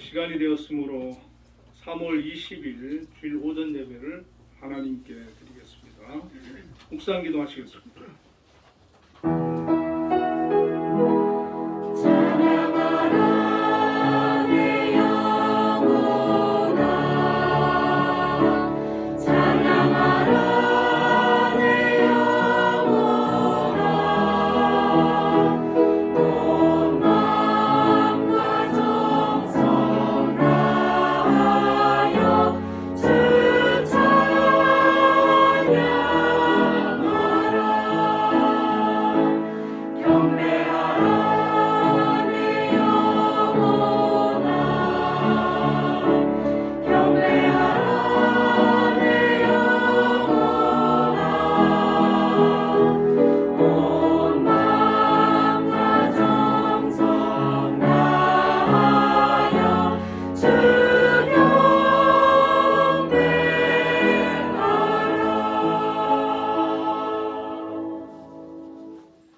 시간이 되었으므로 3월 20일 주일 오전 예배를 하나님께 드리겠습니다. 묵상 기도하시겠습니다.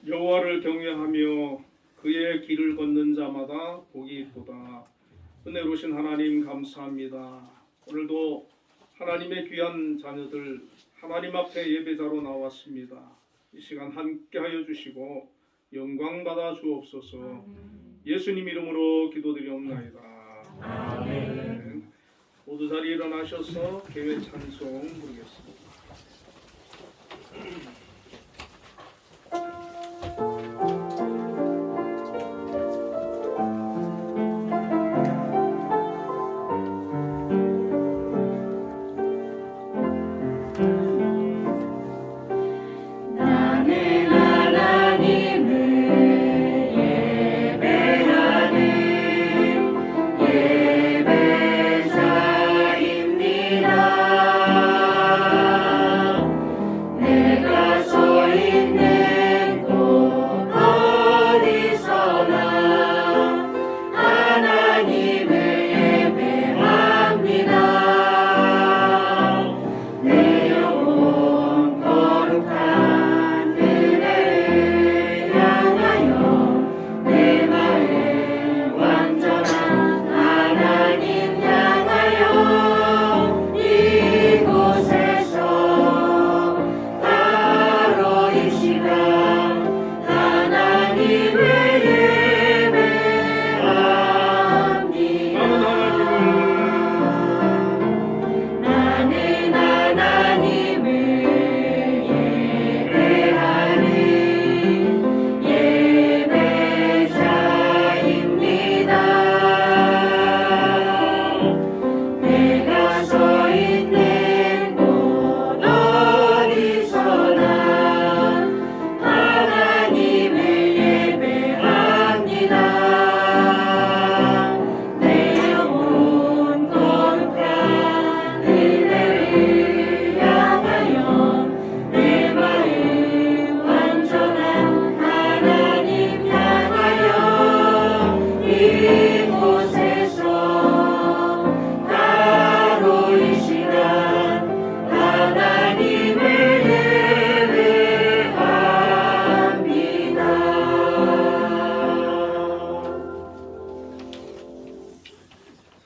여호와를 경외하며 그의 길을 걷는 자마다 복이 있도다. 은혜로우신 하나님 감사합니다. 오늘도 하나님의 귀한 자녀들 하나님 앞에 예배자로 나왔습니다. 이 시간 함께하여 주시고 영광 받아 주옵소서. 예수님 이름으로 기도드리옵나이다. 아멘. 모두 자리에 일어나셔서 개회 찬송 부르겠습니다.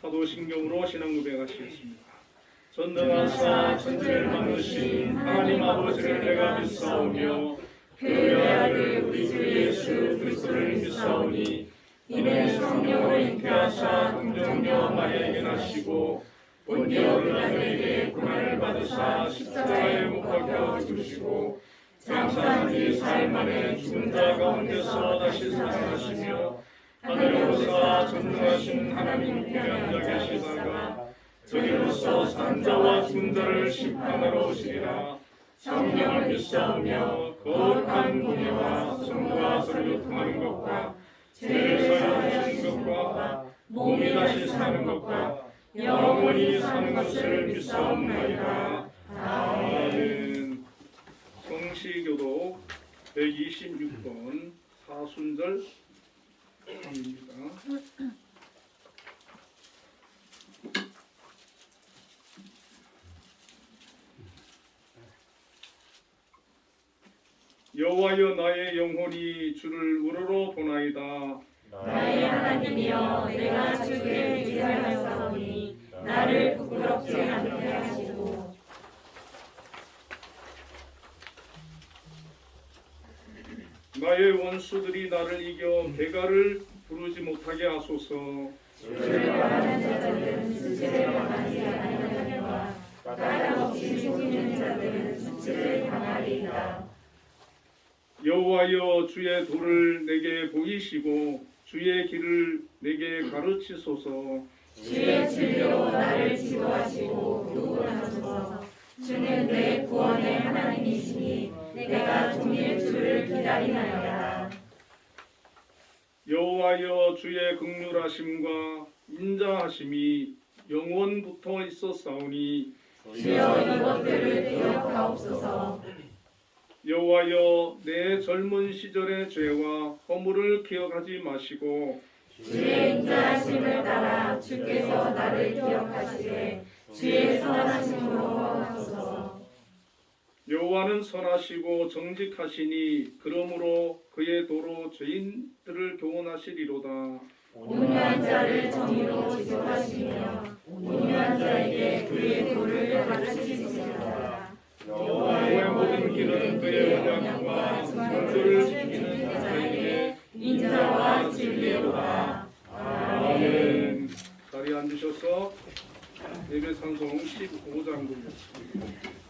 사도신경으로 신앙 고백하시겠습니다. 전능하사 천지를 만드신 하나님 아버지를 내가 믿사오며 그의 아들 우리 주 예수 그리스도를 믿사오니 이는 성령으로 잉태하사 동정녀 마리아에게 나시고 본디오 빌라도에게 고난을 받으사 십자가에 못 박혀 죽으시고 장사한 지 4일 만에 죽은 자 가운데서 다시 살아나시며 하늘로서 전능하신 하나님께 앉아 계시다가 저리로서 산 자와 죽은 자를 심판하러 오시리라. 성령을 믿사오며 거룩한 공예와 성도와 서로 교통하는 것과 죄를 사하시는 것과 몸이 다시 사는 것과 영원히 사는 것을 믿사옵나이다. 아멘. 성시교독 126번 사순절 입니다. 여호와여 나의 영혼이 주를 우러러 보나이다. 나의 하나님 하나님이여 내가 주께 의지하였사오니 나를 부끄럽지 않게 하시고 나의 원수들이 나를 이겨 개가를 부르지 못하게 하소서. 주를 바라는 자들은 수치를 당하지 아니하려니와 까닭 없이 속이는 자들은 수치를 당하리이다. 여호와여 주의 도를 내게 보이시고 주의 길을 내게 가르치소서. 주의 진리로 나를 지도하시고 구원하소서. 주는 내 구원의 하나님이시니 내가 종일 주를 기다리나이다. 여호와여 주의 긍휼하심과 인자하심이 영원부터 있었사오니 주여 이것들을 기억하옵소서. 여호와여 내 젊은 시절의 죄와 허물을 기억하지 마시고 주의 인자하심을 따라 주께서 나를 기억하시되 주의 선하심으로 하옵소서. 여호와는 선하시고 정직하시니 그러므로 그의 도로 죄인들을 교훈하시리로다. 온유한 자를 정의로 지도하시며 온유한 자에게 그의 도를 가르치시리로다. 여호와의 모든 길은 그의 언약과 정도를 지키는 자에게 인자와 진리로다. 아멘. 자리에 앉으셔서 예배 찬송 15장 드리겠습니다.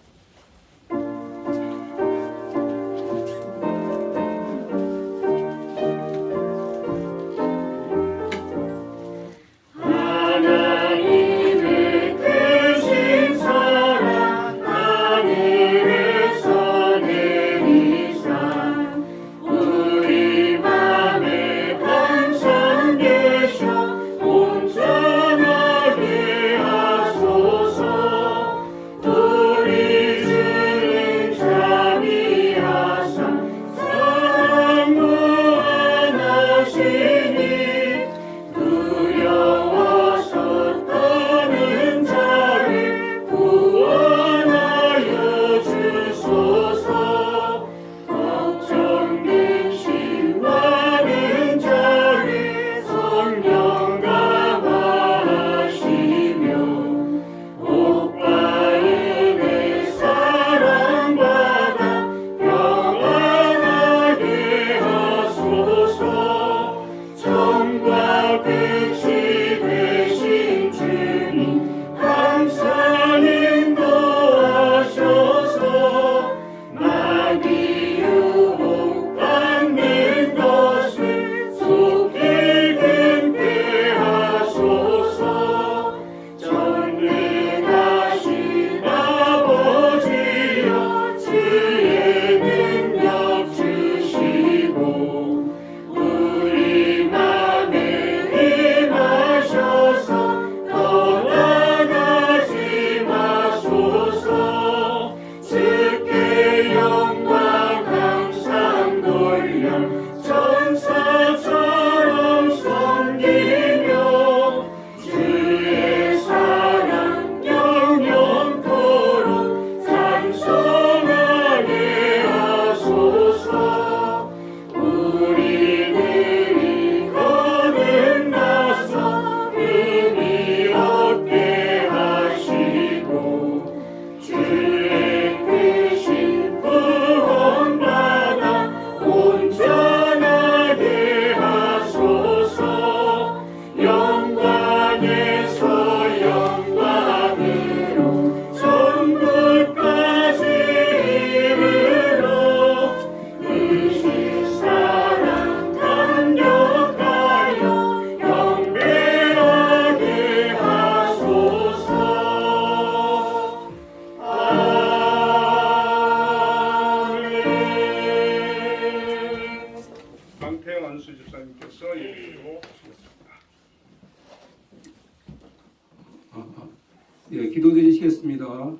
예, 기도드리시겠습니다.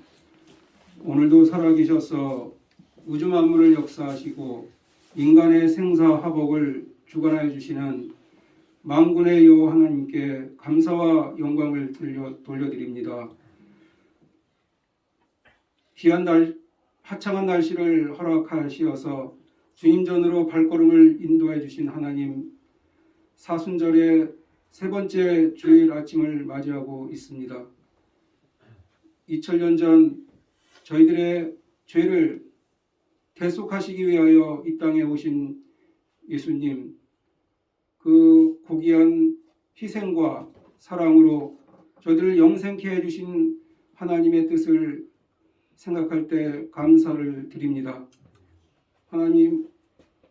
오늘도 살아계셔서 우주 만물을 역사하시고 인간의 생사화복을 주관하여 주시는 만군의 여호와 하나님께 감사와 영광을 돌려드립니다. 하창한 날씨를 허락하시어서 주님 전으로 발걸음을 인도해 주신 하나님, 사순절에 세 번째 주일 아침을 맞이하고 있습니다. 2000년 전 저희들의 죄를 대속하시기 위하여 이 땅에 오신 예수님, 그 고귀한 희생과 사랑으로 저희들을 영생케 해주신 하나님의 뜻을 생각할 때 감사를 드립니다. 하나님,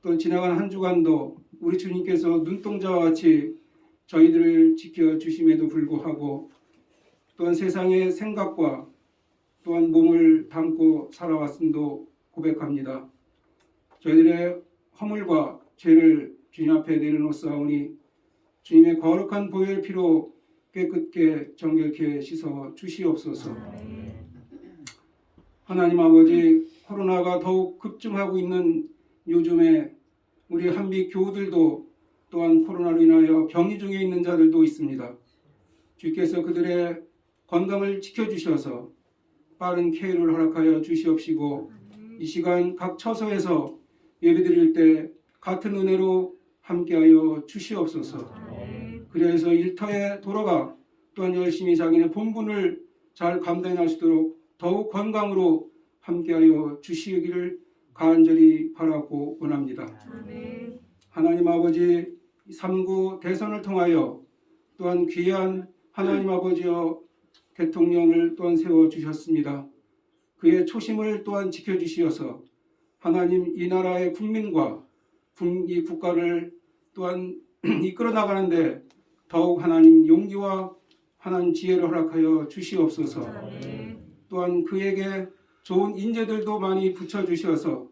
또 지나간 한 주간도 우리 주님께서 눈동자와 같이 저희들을 지켜주심에도 불구하고 또한 세상의 생각과 또한 몸을 담고 살아왔음도 고백합니다. 저희들의 허물과 죄를 주님 앞에 내려놓사오니 주님의 거룩한 보혈 피로 깨끗게 정결케 씻어 주시옵소서. 하나님 아버지, 코로나가 더욱 급증하고 있는 요즘에 우리 한빛 교우들도 또한 코로나로 인하여 격리 중에 있는 자들도 있습니다. 주께서 그들의 건강을 지켜주셔서 빠른 쾌유를 허락하여 주시옵시고 이 시간 각 처소에서 예배드릴 때 같은 은혜로 함께하여 주시옵소서. 그래서 일터에 돌아가 또한 열심히 자기네 본분을 잘 감당할 수 있도록 더욱 건강으로 함께하여 주시기를 간절히 바라고 원합니다. 하나님 아버지, 3구 대선을 통하여 또한 귀한 하나님 아버지여 대통령을 또한 세워주셨습니다. 그의 초심을 또한 지켜주시어서 하나님 이 나라의 국민과 이 국가를 또한 이끌어 나가는데 더욱 하나님 용기와 하나님 지혜를 허락하여 주시옵소서. 또한 그에게 좋은 인재들도 많이 붙여주셔서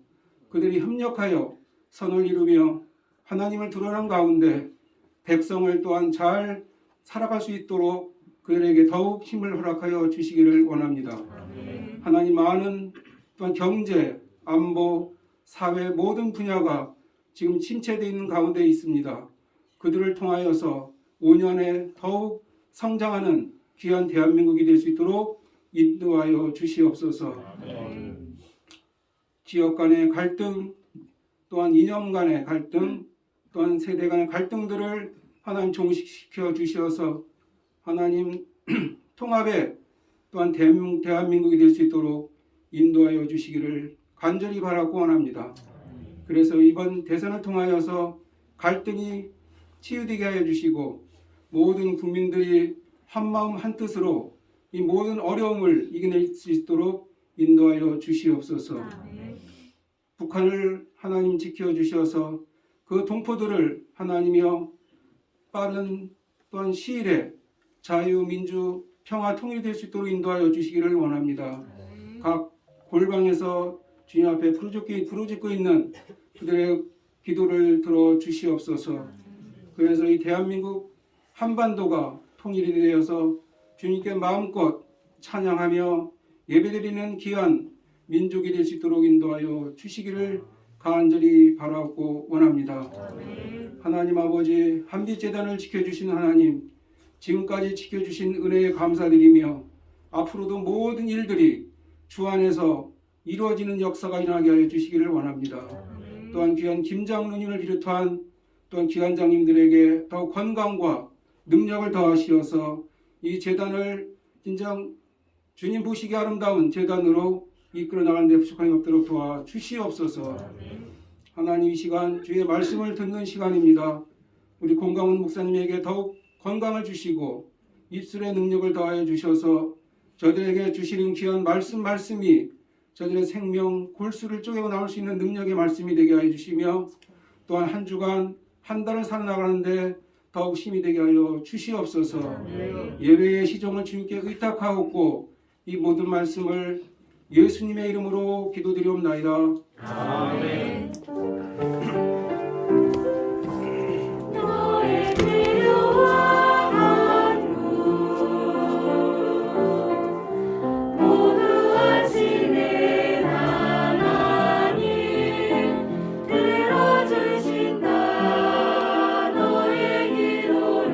그들이 협력하여 선을 이루며 하나님을 드러난 가운데 백성을 또한 잘 살아갈 수 있도록 그들에게 더욱 힘을 허락하여 주시기를 원합니다. 하나님, 많은 또한 경제, 안보, 사회 모든 분야가 지금 침체되어 있는 가운데 있습니다. 그들을 통하여서 5년에 더욱 성장하는 귀한 대한민국이 될 수 있도록 인도하여 주시옵소서. 지역 간의 갈등, 또한 이념 간의 갈등, 또한 세대 간의 갈등들을 하나님 종식시켜 주셔서 하나님 통합의 또한 대한민국이 될 수 있도록 인도하여 주시기를 간절히 바라고 원합니다. 그래서 이번 대선을 통하여서 갈등이 치유되게 하여 주시고 모든 국민들이 한마음 한뜻으로 이 모든 어려움을 이겨낼 수 있도록 인도하여 주시옵소서. 북한을 하나님 지켜주셔서 그 동포들을 하나님이여 빠른 또한 시일에 자유, 민주, 평화, 통일이 될 수 있도록 인도하여 주시기를 원합니다. 각 골방에서 주님 앞에 부르짖고 있는 그들의 기도를 들어 주시옵소서. 그래서 이 대한민국 한반도가 통일이 되어서 주님께 마음껏 찬양하며 예배드리는 귀한 민족이 될 수 있도록 인도하여 주시기를 간절히 바라고 원합니다. 하나님 아버지, 한빛재단을 지켜주신 하나님, 지금까지 지켜주신 은혜에 감사드리며 앞으로도 모든 일들이 주 안에서 이루어지는 역사가 일어나게 하여 주시기를 원합니다. 또한 귀한 김장로님을 비롯한 또한 귀한장님들에게 더욱 건강과 능력을 더하시어서 이 재단을 진정 주님 보시기 아름다운 재단으로 이끌어 나가는 데 부족함이 없도록 도와주시옵소서. 하나님, 이 시간 주의 말씀을 듣는 시간입니다. 우리 공강훈 목사님에게 더욱 건강을 주시고 입술의 능력을 더하여 주셔서 저들에게 주시는 귀한 말씀이 저들의 생명 골수를 쪼개고 나올 수 있는 능력의 말씀이 되게 하여 주시며 또한 한 주간 한 달을 살아나가는데 더욱 힘이 되게 하여 주시옵소서. 예배의 시종을 주님께 의탁하옵고 이 모든 말씀을 예수님의 이름으로 기도드리옵나이다. 아멘. 너의 필요와 간구 모두 하시는 하나님 들어주신다. 너의 기도를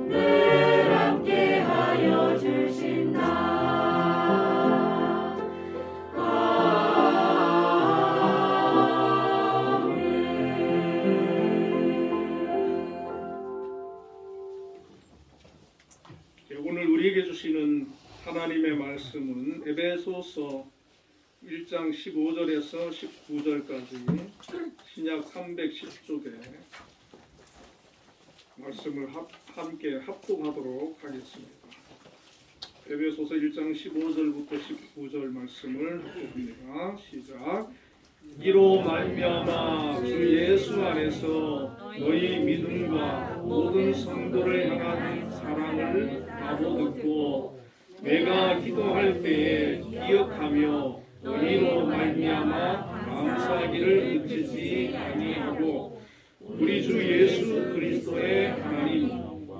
늘 함께 하여 주신다. 우리에게 주시는 하나님의 말씀은 에베소서 1장 15절에서 19절까지 신약 310쪽에 말씀을 함께 합독하도록 하겠습니다. 에베소서 1장 15절부터 19절 말씀을 봅니다. 시작. 이로 말미암아 주 예수 안에서 너희 믿음과 모든 성도를 향한 사랑을 나도 듣고 내가 기도할 때에 기억하며 너희로 말미암아 감사하기를 그치지 아니하고 우리 주 예수 그리스도의 하나님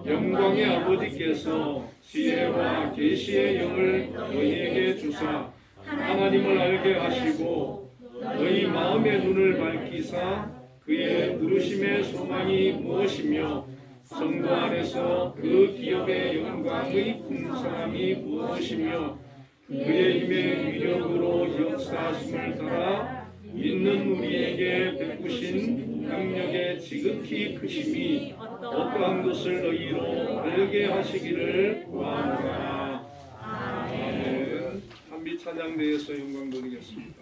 영광의 아버지께서 지혜와 계시의 영을 너희에게 주사 하나님을 알게 하시고 너희 마음의 눈을 밝히사 그의 부르심의 소망이 무엇이며 성도 안에서 그 기업의 영광의 풍성함이 무엇이며 그의 힘의 위력으로 역사하심을 따라 믿는 우리에게 베푸신 능력의 지극히 크심이 어떠한 것을 너희로 알게 하시기를 구하노라. 아멘. 한비 찬양대에서 영광 드리겠습니다.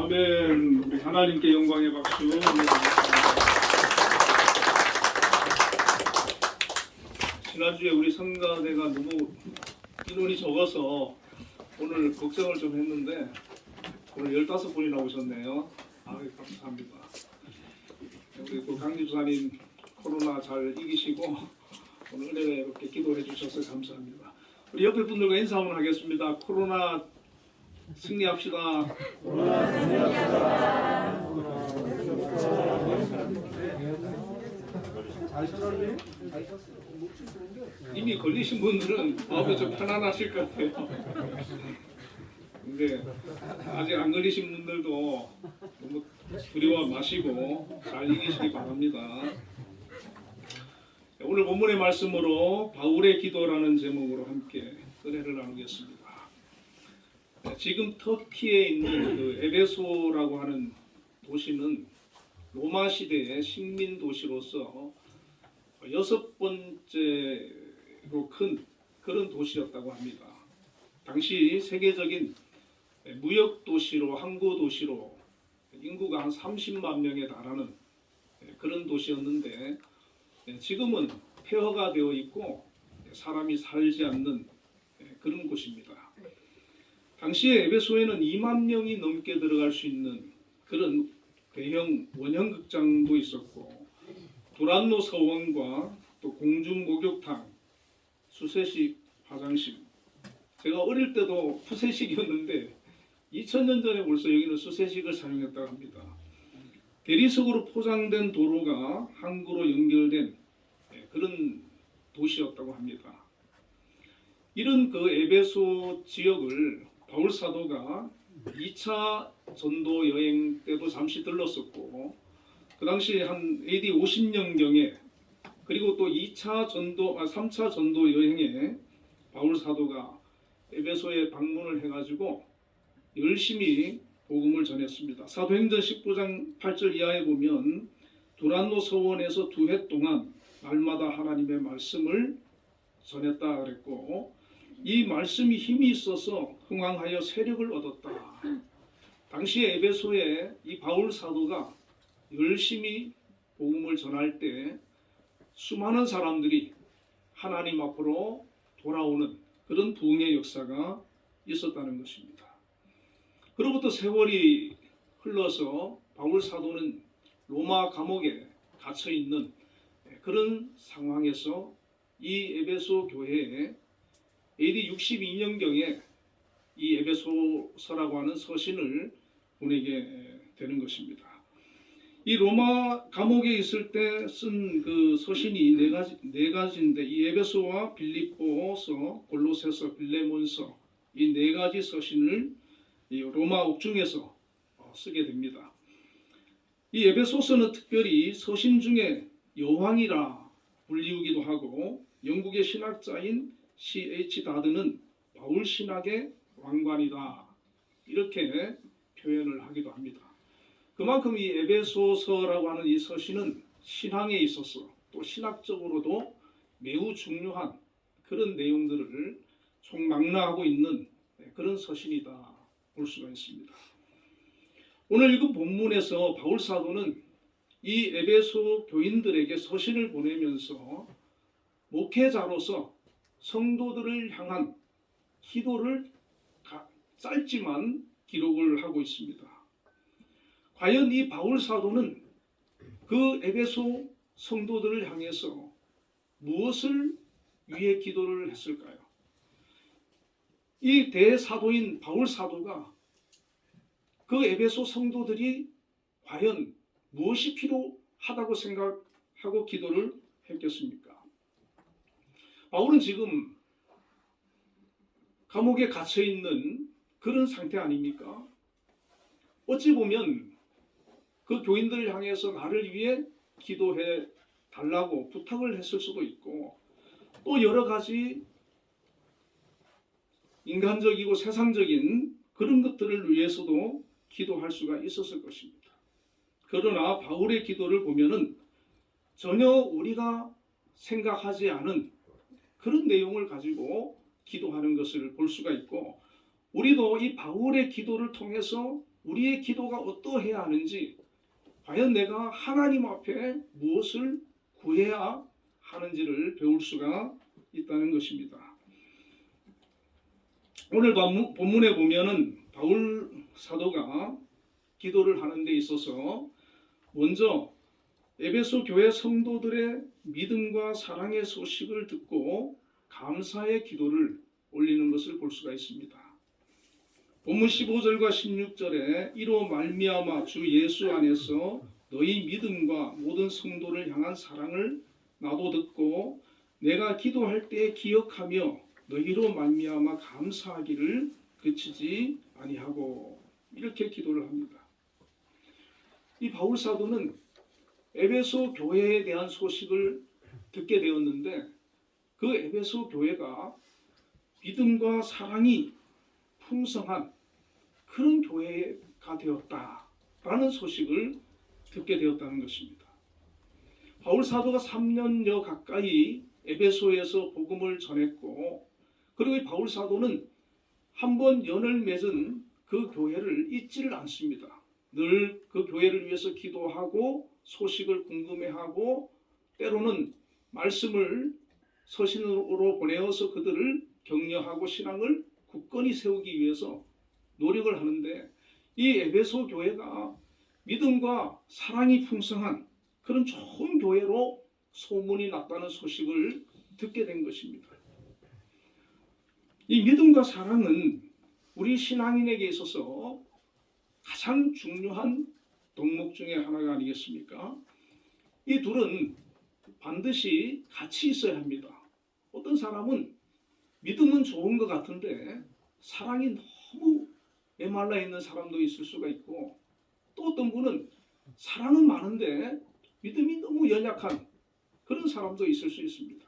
아멘. 우리 하나님께 영광의 박수. 지난주에 우리 성가대가 너무 인원이 적어서 오늘 걱정을 좀 했는데 오늘 15분이나 오셨네요. 감사합니다. 우리 또 강리 주사님 코로나 잘 이기시고 오늘 은혜에 이렇게 기도해 주셔서 감사합니다. 우리 옆에 분들과 인사 한번 하겠습니다. 코로나 승리합시다. 이미 걸리신 분들은 마음이 좀 편안하실 것 같아요. 근데 아직 안 걸리신 분들도 너무 두려워 마시고 잘 이기시기 바랍니다. 오늘 본문의 말씀으로 바울의 기도라는 제목으로 함께 은혜를 나누겠습니다. 지금 터키에 있는 그 에베소라고 하는 도시는 로마 시대의 식민 도시로서 6번째로 큰 그런 도시였다고 합니다. 당시 세계적인 무역 도시로, 항구 도시로 인구가 한 30만 명에 달하는 그런 도시였는데 지금은 폐허가 되어 있고 사람이 살지 않는 그런 곳입니다. 당시에 에베소에는 2만 명이 넘게 들어갈 수 있는 그런 대형 원형 극장도 있었고 두란노 서원과 또 공중 목욕탕, 수세식 화장실. 제가 어릴 때도 푸세식이었는데 2000년 전에 벌써 여기는 수세식을 사용했다고 합니다. 대리석으로 포장된 도로가 항구로 연결된 그런 도시였다고 합니다. 이런 그 에베소 지역을 바울 사도가 2차 전도 여행 때도 잠시 들렀었고 그 당시 한 AD 50년경에 그리고 또 3차 전도 여행에 바울 사도가 에베소에 방문을 해가지고 열심히 복음을 전했습니다. 사도행전 19장 8절 이하에 보면 두란노 서원에서 2해 동안 날마다 하나님의 말씀을 전했다 그랬고 이 말씀이 힘이 있어서 흥왕하여 세력을 얻었다. 당시에 에베소에 이 바울 사도가 열심히 복음을 전할 때 수많은 사람들이 하나님 앞으로 돌아오는 그런 부흥의 역사가 있었다는 것입니다. 그로부터 세월이 흘러서 바울 사도는 로마 감옥에 갇혀 있는 그런 상황에서 이 에베소 교회에 AD 62년경에 이 에베소서라고 하는 서신을 보내게 되는 것입니다. 이 로마 감옥에 있을 때 쓴 그 서신이 네 가지인데 이 에베소와 빌립보서, 골로새서, 빌레몬서 이 네 가지 서신을 이 로마 옥중에서 쓰게 됩니다. 이 에베소서는 특별히 서신 중에 여왕이라 불리우기도 하고 영국의 신학자인 C.H. 다드는 바울 신학의 왕관이다 이렇게 표현을 하기도 합니다. 그만큼 이 에베소서라고 하는 이 서신은 신앙에 있어서 또 신학적으로도 매우 중요한 그런 내용들을 총망라하고 있는 그런 서신이다 볼 수가 있습니다. 오늘 읽은 본문에서 바울 사도는 이 에베소 교인들에게 서신을 보내면서 목회자로서 성도들을 향한 기도를 짧지만 기록을 하고 있습니다. 과연 이 바울 사도는 그 에베소 성도들을 향해서 무엇을 위해 기도를 했을까요? 이 대사도인 바울 사도가 그 에베소 성도들이 과연 무엇이 필요하다고 생각하고 기도를 했겠습니까? 바울은 지금 감옥에 갇혀 있는 그런 상태 아닙니까? 어찌 보면 그 교인들을 향해서 나를 위해 기도해 달라고 부탁을 했을 수도 있고 또 여러 가지 인간적이고 세상적인 그런 것들을 위해서도 기도할 수가 있었을 것입니다. 그러나 바울의 기도를 보면은 전혀 우리가 생각하지 않은 그런 내용을 가지고 기도하는 것을 볼 수가 있고 우리도 이 바울의 기도를 통해서 우리의 기도가 어떠해야 하는지 과연 내가 하나님 앞에 무엇을 구해야 하는지를 배울 수가 있다는 것입니다. 오늘 본문에 보면은 바울 사도가 기도를 하는 데 있어서 먼저 에베소 교회 성도들의 믿음과 사랑의 소식을 듣고 감사의 기도를 올리는 것을 볼 수가 있습니다. 본문 15절과 16절에 이로 말미암아 주 예수 안에서 너희 믿음과 모든 성도를 향한 사랑을 나도 듣고 내가 기도할 때 기억하며 너희로 말미암아 감사하기를 그치지 아니하고 이렇게 기도를 합니다. 이 바울 사도는 에베소 교회에 대한 소식을 듣게 되었는데 그 에베소 교회가 믿음과 사랑이 풍성한 그런 교회가 되었다라는 소식을 듣게 되었다는 것입니다. 바울 사도가 3년여 가까이 에베소에서 복음을 전했고 그리고 이 바울 사도는 한번 연을 맺은 그 교회를 잊지를 않습니다. 늘 그 교회를 위해서 기도하고 소식을 궁금해하고 때로는 말씀을 서신으로 보내어서 그들을 격려하고 신앙을 굳건히 세우기 위해서 노력을 하는데 이 에베소 교회가 믿음과 사랑이 풍성한 그런 좋은 교회로 소문이 났다는 소식을 듣게 된 것입니다. 이 믿음과 사랑은 우리 신앙인에게 있어서 가장 중요한 덕목 중에 하나가 아니겠습니까? 이 둘은 반드시 같이 있어야 합니다. 어떤 사람은 믿음은 좋은 것 같은데 사랑이 너무 메말라 있는 사람도 있을 수가 있고 또 어떤 분은 사랑은 많은데 믿음이 너무 연약한 그런 사람도 있을 수 있습니다.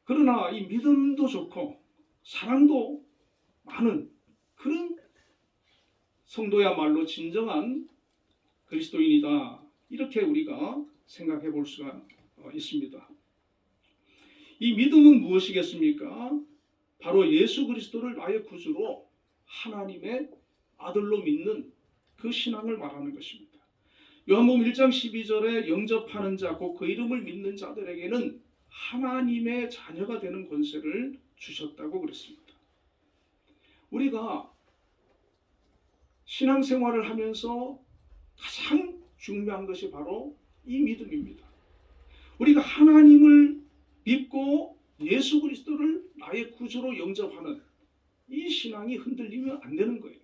그러나 이 믿음도 좋고 사랑도 많은 그런 성도야말로 진정한 그리스도인이다. 이렇게 우리가 생각해 볼 수가 있습니다. 이 믿음은 무엇이겠습니까? 바로 예수 그리스도를 나의 구주로 하나님의 아들로 믿는 그 신앙을 말하는 것입니다. 요한복음 1장 12절에 영접하는 자, 곧 그 이름을 믿는 자들에게는 하나님의 자녀가 되는 권세를 주셨다고 그랬습니다. 우리가 신앙생활을 하면서 가장 중요한 것이 바로 이 믿음입니다. 우리가 하나님을 믿고 예수 그리스도를 나의 구주로 영접하는 이 신앙이 흔들리면 안 되는 거예요.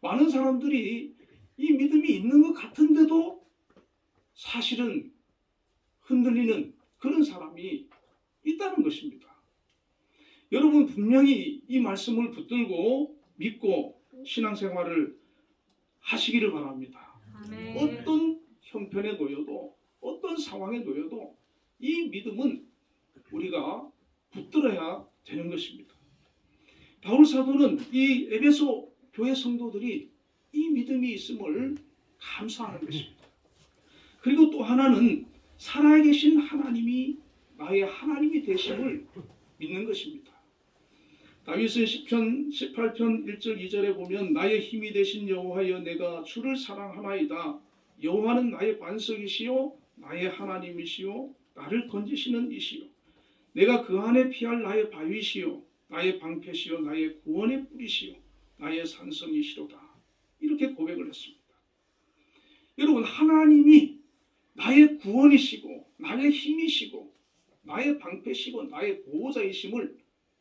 많은 사람들이 이 믿음이 있는 것 같은데도 사실은 흔들리는 그런 사람이 있다는 것입니다. 여러분 분명히 이 말씀을 붙들고 믿고 신앙생활을 하시기를 바랍니다. 아멘. 어떤 형편에 놓여도 어떤 상황에 놓여도 이 믿음은 우리가 붙들어야 되는 것입니다. 바울 사도는 이 에베소 교회 성도들이 이 믿음이 있음을 감사하는 것입니다. 그리고 또 하나는 살아계신 하나님이 나의 하나님이 되심을 믿는 것입니다. 다윗은 시편 18편 1절 2절에 보면 나의 힘이 되신 여호와여 내가 주를 사랑하나이다. 여호와는 나의 반석이시요 나의 하나님이시요 나를 건지시는 이시요 내가 그 안에 피할 나의 바위시요 나의 방패시요 나의 구원의 뿌리시요 나의 산성이시로다. 이렇게 고백을 했습니다. 여러분 하나님이 나의 구원이시고 나의 힘이시고 나의 방패시고 나의 보호자이심을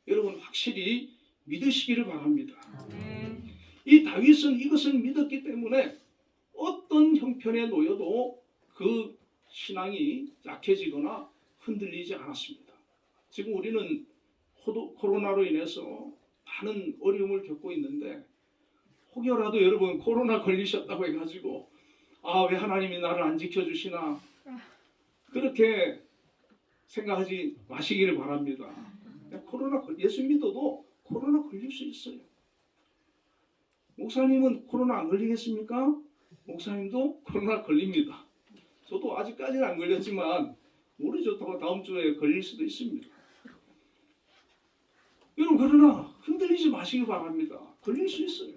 여러분 확실히 믿으시기를 바랍니다. 아멘. 이 다윗은 이것을 믿었기 때문에 어떤 형편에 놓여도 그 신앙이 약해지거나 흔들리지 않았습니다. 지금 우리는 코로나로 인해서 많은 어려움을 겪고 있는데 혹여라도 여러분 코로나 걸리셨다고 해가지고 왜 하나님이 나를 안 지켜주시나 그렇게 생각하지 마시기를 바랍니다. 예수 믿어도 코로나 걸릴 수 있어요. 목사님은 코로나 안 걸리겠습니까? 목사님도 코로나 걸립니다. 저도 아직까지는 안 걸렸지만 모르죠. 다음 주에 걸릴 수도 있습니다. 여러분 그러나 흔들리지 마시기 바랍니다. 걸릴 수 있어요.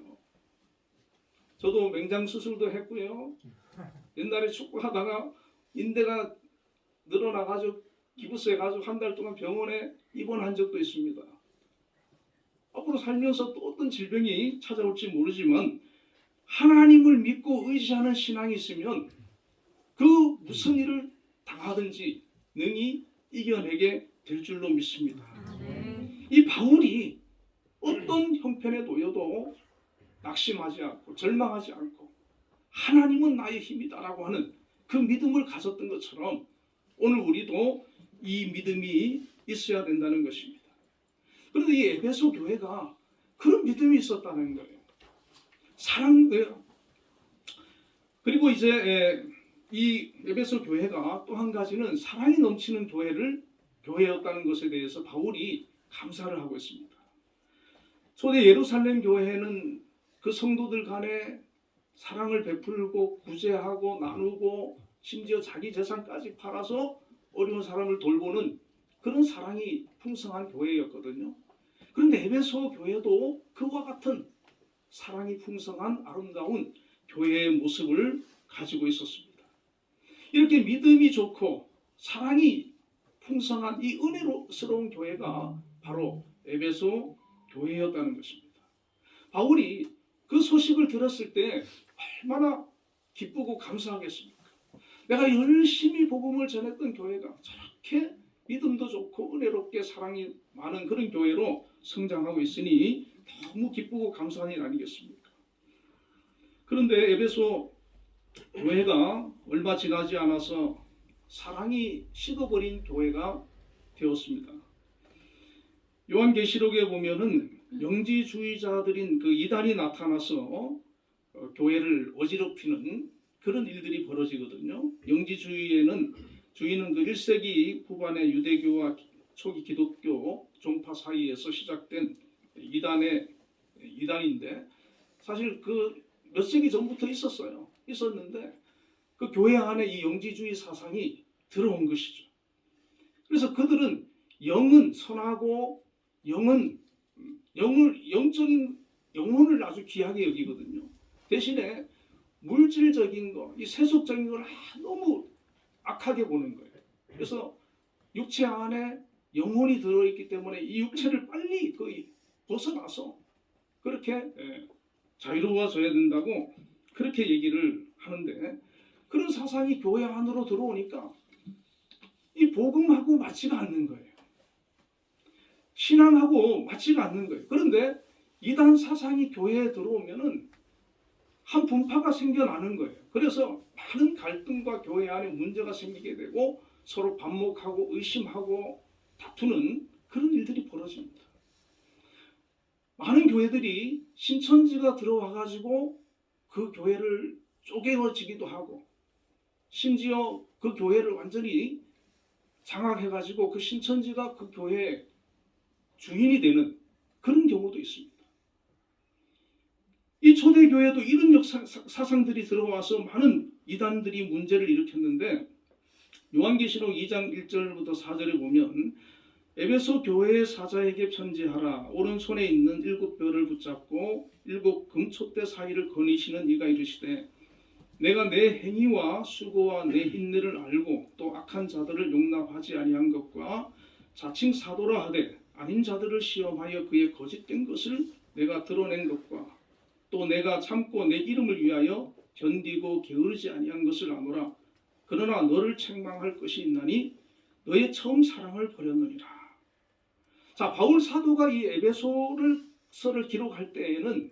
저도 맹장 수술도 했고요. 옛날에 축구하다가 인대가 늘어나가지고 기부스해가지고 한 달 동안 병원에 입원한 적도 있습니다. 앞으로 살면서 또 어떤 질병이 찾아올지 모르지만 하나님을 믿고 의지하는 신앙이 있으면 그 무슨 일을 당하든지 능히 이겨내게 될 줄로 믿습니다. 아멘. 이 이 바울이 어떤 형편에 놓여도 낙심하지 않고 절망하지 않고 하나님은 나의 힘이다라고 하는 그 믿음을 가졌던 것처럼 오늘 우리도 이 믿음이 있어야 된다는 것입니다. 그런데 이 에베소 교회가 그런 믿음이 있었다는 거예요. 그리고 이제 이 에베소 교회가 또 한 가지는 사랑이 넘치는 교회였다는 것에 대해서 바울이 감사를 하고 있습니다. 초대 예루살렘 교회는 그 성도들 간에 사랑을 베풀고 구제하고 나누고 심지어 자기 재산까지 팔아서 어려운 사람을 돌보는 그런 사랑이 풍성한 교회였거든요. 그런데 에베소 교회도 그와 같은 사랑이 풍성한 아름다운 교회의 모습을 가지고 있었습니다. 이렇게 믿음이 좋고 사랑이 풍성한 이 은혜스러운 교회가 바로 에베소 교회였다는 것입니다. 바울이 그 소식을 들었을 때 얼마나 기쁘고 감사하겠습니까? 내가 열심히 복음을 전했던 교회가 저렇게 믿음도 좋고 은혜롭게 사랑이 많은 그런 교회로 성장하고 있으니 너무 기쁘고 감사한 일 아니겠습니까? 그런데 에베소 교회가 얼마 지나지 않아서 사랑이 식어버린 교회가 되었습니다. 요한계시록에 보면은 영지주의자들인 그 이단이 나타나서 교회를 어지럽히는 그런 일들이 벌어지거든요. 영지주의는 그 1세기 후반의 유대교와 초기 기독교 종파 사이에서 시작된 이단인데 사실 그 몇 세기 전부터 있었는데 그 교회 안에 이 영지주의 사상이 들어온 것이죠. 그래서 그들은 영은 선하고 영적인 영혼을 아주 귀하게 여기거든요. 대신에 물질적인 거, 이 세속적인 걸 너무 악하게 보는 거예요. 그래서 육체 안에 영혼이 들어있기 때문에 이 육체를 빨리 벗어나서 그렇게 자유로워져야 된다고 그렇게 얘기를 하는데 그런 사상이 교회 안으로 들어오니까 이 복음하고 맞지가 않는 거예요. 신앙하고 맞지가 않는 거예요. 그런데 이단 사상이 교회에 들어오면은 한 분파가 생겨나는 거예요. 그래서 많은 갈등과 교회 안에 문제가 생기게 되고 서로 반목하고 의심하고 다투는 그런 일들이 벌어집니다. 많은 교회들이 신천지가 들어와가지고 그 교회를 쪼개어지기도 하고 심지어 그 교회를 완전히 장악해가지고 그 신천지가 그 교회의 주인이 되는 그런 경우도 있습니다. 이 초대교회도 이런 사상들이 들어와서 많은 이단들이 문제를 일으켰는데 요한계시록 2장 1절부터 4절에 보면 에베소 교회의 사자에게 편지하라. 오른손에 있는 7뼈를 붙잡고 7 금촛대 사이를 거니시는 이가 이르시되 내가 내 행위와 수고와 내 인내를 알고 또 악한 자들을 용납하지 아니한 것과 자칭 사도라 하되 아닌 자들을 시험하여 그의 거짓된 것을 내가 드러낸 것과 또 내가 참고 내 이름을 위하여 견디고 게으르지 아니한 것을 아노라. 그러나 너를 책망할 것이 있나니 너의 처음 사랑을 버렸느니라. 자, 바울 사도가 이 에베소서를 기록할 때에는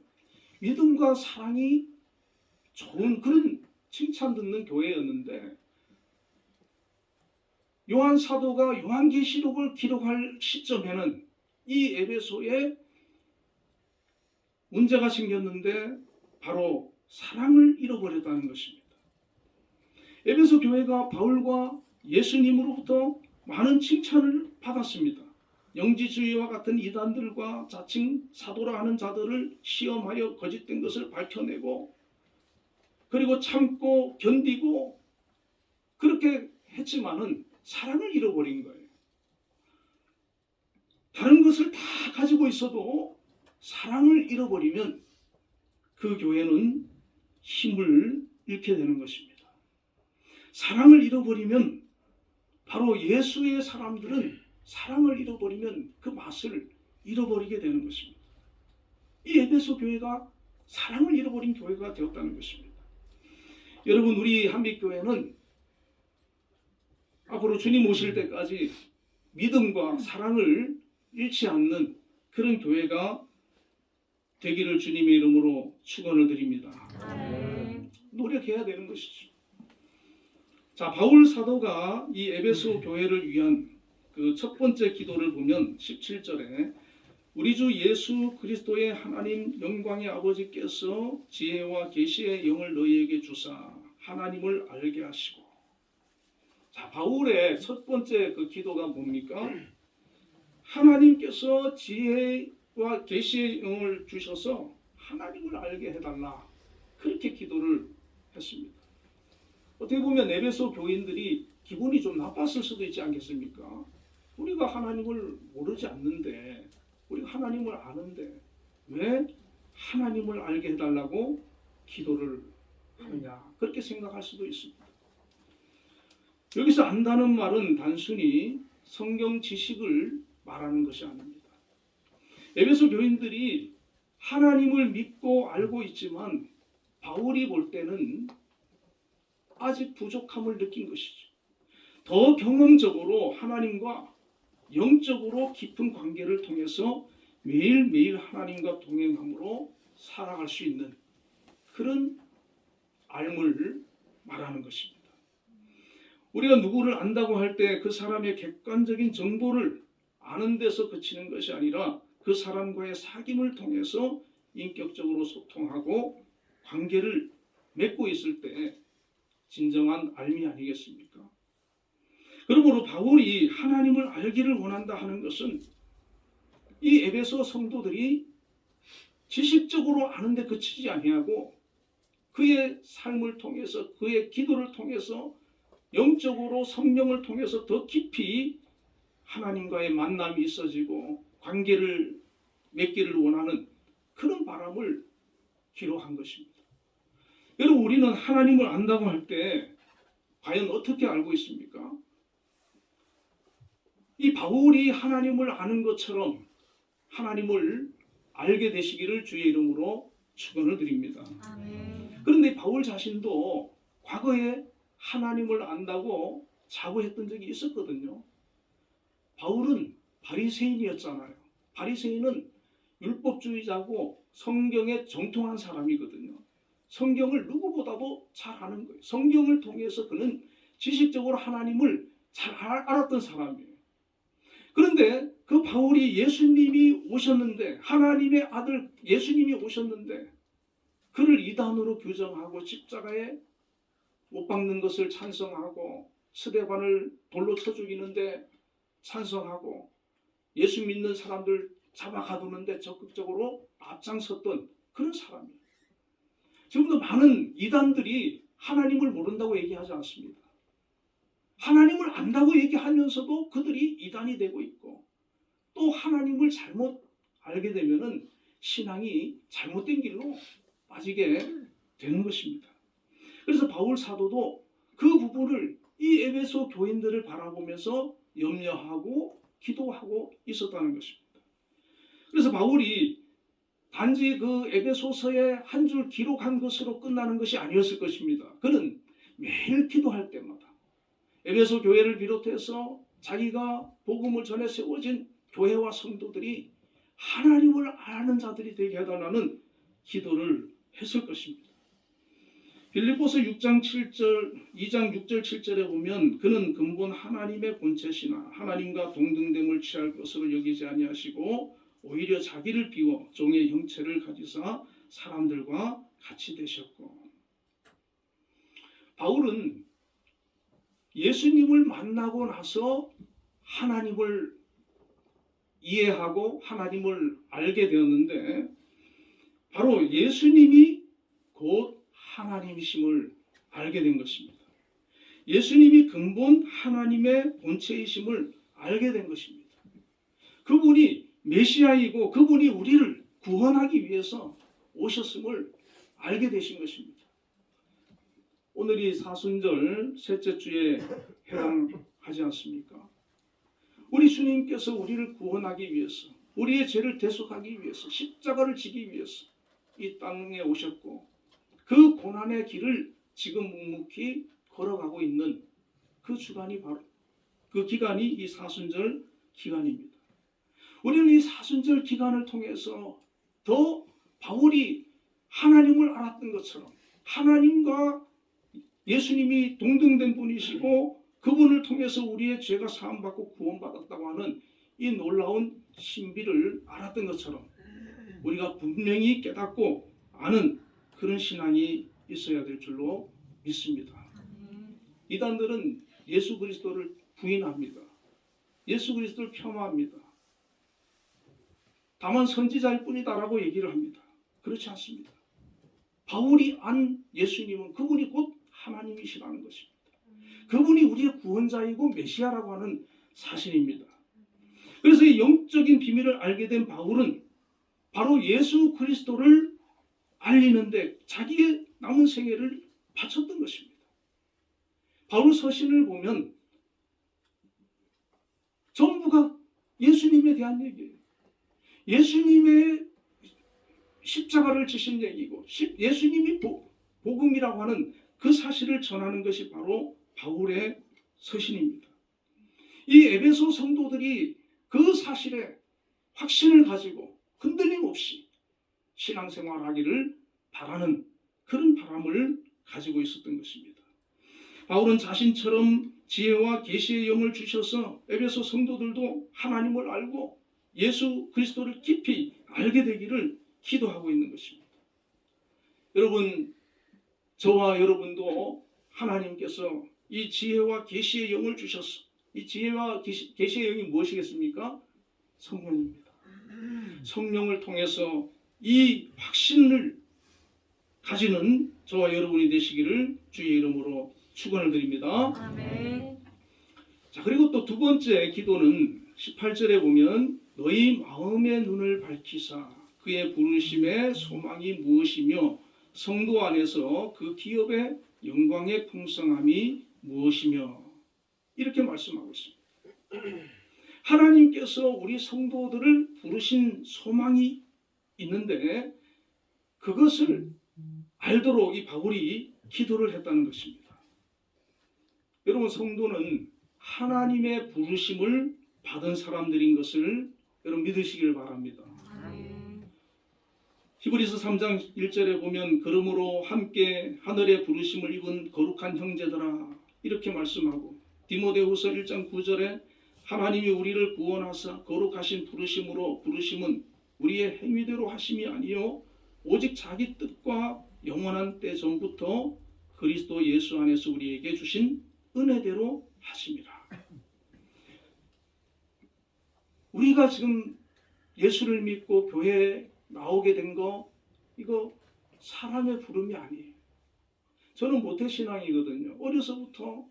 믿음과 사랑이 좋은 그런 칭찬 듣는 교회였는데 요한 사도가 요한계시록을 기록할 시점에는 이 에베소에 문제가 생겼는데 바로 사랑을 잃어버렸다는 것입니다. 에베소 교회가 바울과 예수님으로부터 많은 칭찬을 받았습니다. 영지주의와 같은 이단들과 자칭 사도라 하는 자들을 시험하여 거짓된 것을 밝혀내고 그리고 참고 견디고 그렇게 했지만은 사랑을 잃어버린 거예요. 다른 것을 다 가지고 있어도 사랑을 잃어버리면 그 교회는 힘을 잃게 되는 것입니다. 사랑을 잃어버리면 바로 예수의 사람들은 사랑을 잃어버리면 그 맛을 잃어버리게 되는 것입니다. 이 에베소 교회가 사랑을 잃어버린 교회가 되었다는 것입니다. 여러분, 우리 한빛교회는 앞으로 주님 오실 때까지 믿음과 사랑을 잃지 않는 그런 교회가 되기를 주님의 이름으로 축원을 드립니다. 아멘. 노력해야 되는 것이죠. 자, 바울 사도가 이 에베소 교회를 위한 그 첫 번째 기도를 보면 17절에 우리 주 예수 그리스도의 하나님 영광의 아버지께서 지혜와 계시의 영을 너희에게 주사 하나님을 알게 하시고. 자, 바울의 첫 번째 그 기도가 뭡니까? 하나님께서 지혜와 계시의 영을 주셔서 하나님을 알게 해달라. 그렇게 기도를 했습니다. 어떻게 보면 에베소 교인들이 기분이 좀 나빴을 수도 있지 않겠습니까? 우리가 하나님을 모르지 않는데, 우리가 하나님을 아는데 왜 하나님을 알게 해달라고 기도를 하느냐, 그렇게 생각할 수도 있습니다. 여기서 안다는 말은 단순히 성경 지식을 말하는 것이 아닙니다. 에베소 교인들이 하나님을 믿고 알고 있지만 바울이 볼 때는 아직 부족함을 느낀 것이죠. 더 경험적으로 하나님과 영적으로 깊은 관계를 통해서 매일매일 하나님과 동행함으로 살아갈 수 있는 그런 알을 말하는 것입니다. 우리가 누구를 안다고 할 때 그 사람의 객관적인 정보를 아는 데서 그치는 것이 아니라 그 사람과의 사귐을 통해서 인격적으로 소통하고 관계를 맺고 있을 때 진정한 알미 아니겠습니까? 그러므로 바울이 하나님을 알기를 원한다 하는 것은 이 에베소 성도들이 지식적으로 아는 데 그치지 아니하고 그의 삶을 통해서, 그의 기도를 통해서, 영적으로 성령을 통해서 더 깊이 하나님과의 만남이 있어지고 관계를 맺기를 원하는 그런 바람을 기록한 것입니다. 여러분, 우리는 하나님을 안다고 할 때 과연 어떻게 알고 있습니까? 이 바울이 하나님을 아는 것처럼 하나님을 알게 되시기를 주의 이름으로 축원을 드립니다. 아멘. 그런데 바울 자신도 과거에 하나님을 안다고 자부했던 적이 있었거든요. 바울은 바리새인이었잖아요. 바리새인은 율법주의자고 성경에 정통한 사람이거든요. 성경을 누구보다도 잘 아는 거예요. 성경을 통해서 그는 지식적으로 하나님을 잘 알았던 사람이에요. 그런데 그 바울이 예수님이 오셨는데, 하나님의 아들 예수님이 오셨는데 그를 이단으로 규정하고 십자가에 못 박는 것을 찬성하고 스데반을 돌로 쳐 죽이는데 찬성하고 예수 믿는 사람들 잡아 가두는데 적극적으로 앞장섰던 그런 사람이에요. 지금도 많은 이단들이 하나님을 모른다고 얘기하지 않습니다. 하나님을 안다고 얘기하면서도 그들이 이단이 되고 있고, 또 하나님을 잘못 알게 되면은 신앙이 잘못된 길로 빠지게 되는 것입니다. 그래서 바울 사도도 그 부분을 이 에베소 교인들을 바라보면서 염려하고 기도하고 있었다는 것입니다. 그래서 바울이 단지 그 에베소서의 한 줄 기록한 것으로 끝나는 것이 아니었을 것입니다. 그는 매일 기도할 때마다 에베소 교회를 비롯해서 자기가 복음을 전해 세워진 교회와 성도들이 하나님을 아는 자들이 되게 해달라는 기도를 했을 것입니다. 빌립보서 2장 6절 7절에 보면 그는 근본 하나님의 본체시나 하나님과 동등됨을 취할 것으로 여기지 아니하시고 오히려 자기를 비워 종의 형체를 가지사 사람들과 같이 되셨고. 바울은 예수님을 만나고 나서 하나님을 이해하고 하나님을 알게 되었는데, 바로 예수님이 곧 하나님이심을 알게 된 것입니다. 예수님이 근본 하나님의 본체이심을 알게 된 것입니다. 그분이 메시아이고 그분이 우리를 구원하기 위해서 오셨음을 알게 되신 것입니다. 오늘이 사순절 셋째 주에 해당하지 않습니까? 우리 주님께서 우리를 구원하기 위해서, 우리의 죄를 대속하기 위해서, 십자가를 지기 위해서 이 땅에 오셨고, 그 고난의 길을 지금 묵묵히 걸어가고 있는 그 주간이 바로, 그 기간이 이 사순절 기간입니다. 우리는 이 사순절 기간을 통해서 더 바울이 하나님을 알았던 것처럼 하나님과 예수님이 동등된 분이시고 그분을 통해서 우리의 죄가 사함받고 구원받았다고 하는 이 놀라운 신비를 알았던 것처럼 우리가 분명히 깨닫고 아는 그런 신앙이 있어야 될 줄로 믿습니다. 이단들은 예수 그리스도를 부인합니다. 예수 그리스도를 폄하합니다. 다만 선지자일 뿐이다라고 얘기를 합니다. 그렇지 않습니다. 바울이 안 예수님은 그분이 곧 하나님이시라는 것입니다. 그분이 우리의 구원자이고 메시아라고 하는 사실입니다. 그래서 이 영적인 비밀을 알게 된 바울은 바로 예수 그리스도를 알리는데 자기의 남은 생애를 바쳤던 것입니다. 바울 서신을 보면 전부가 예수님에 대한 얘기예요. 예수님의 십자가를 지신 얘기고 예수님이 복음이라고 하는 그 사실을 전하는 것이 바로 바울의 서신입니다. 이 에베소 성도들이 그 사실에 확신을 가지고 흔들림 없이 신앙생활하기를 바라는 그런 바람을 가지고 있었던 것입니다. 바울은 자신처럼 지혜와 계시의 영을 주셔서 에베소 성도들도 하나님을 알고 예수 그리스도를 깊이 알게 되기를 기도하고 있는 것입니다. 여러분, 저와 여러분도 하나님께서 이 지혜와 계시의 영을 주셔서 이 지혜와 계시의 영이 무엇이겠습니까? 성령입니다. 성령을 통해서 이 확신을 가지는 저와 여러분이 되시기를 주의 이름으로 축원을 드립니다. 아멘. 자, 그리고 또 두 번째 기도는 18절에 보면 너희 마음의 눈을 밝히사 그의 부르심의 소망이 무엇이며 성도 안에서 그 기업의 영광의 풍성함이 무엇이며 이렇게 말씀하고 있습니다. 하나님께서 우리 성도들을 부르신 소망이 있는데 그것을 알도록 이 바울이 기도를 했다는 것입니다. 여러분, 성도는 하나님의 부르심을 받은 사람들인 것을 여러분 믿으시길 바랍니다. 히브리서 3장 1절에 보면 그러므로 함께 하늘의 부르심을 입은 거룩한 형제들아 이렇게 말씀하고 디모데후서 1장 9절에 하나님이 우리를 구원하사 거룩하신 부르심은 우리의 행위대로 하심이 아니요 오직 자기 뜻과 영원한 때 전부터 그리스도 예수 안에서 우리에게 주신 은혜대로 하심이라. 우리가 지금 예수를 믿고 교회에 나오게 된 거 이거 사람의 부름이 아니에요. 저는 모태신앙이거든요. 어려서부터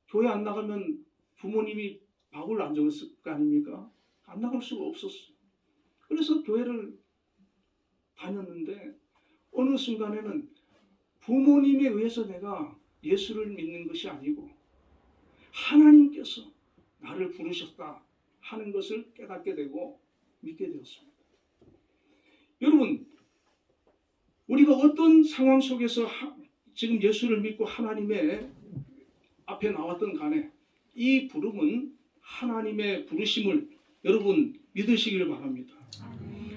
교회 안 나가면 부모님이 밥을 안 줬을 거 아닙니까? 안 나갈 수가 없었어요. 그래서 교회를 다녔는데 어느 순간에는 부모님에 의해서 내가 예수를 믿는 것이 아니고 하나님께서 나를 부르셨다 하는 것을 깨닫게 되고 믿게 되었습니다. 여러분, 우리가 어떤 상황 속에서 지금 예수를 믿고 하나님의 앞에 나왔던 간에 이 부름은 하나님의 부르심을 여러분 믿으시길 바랍니다.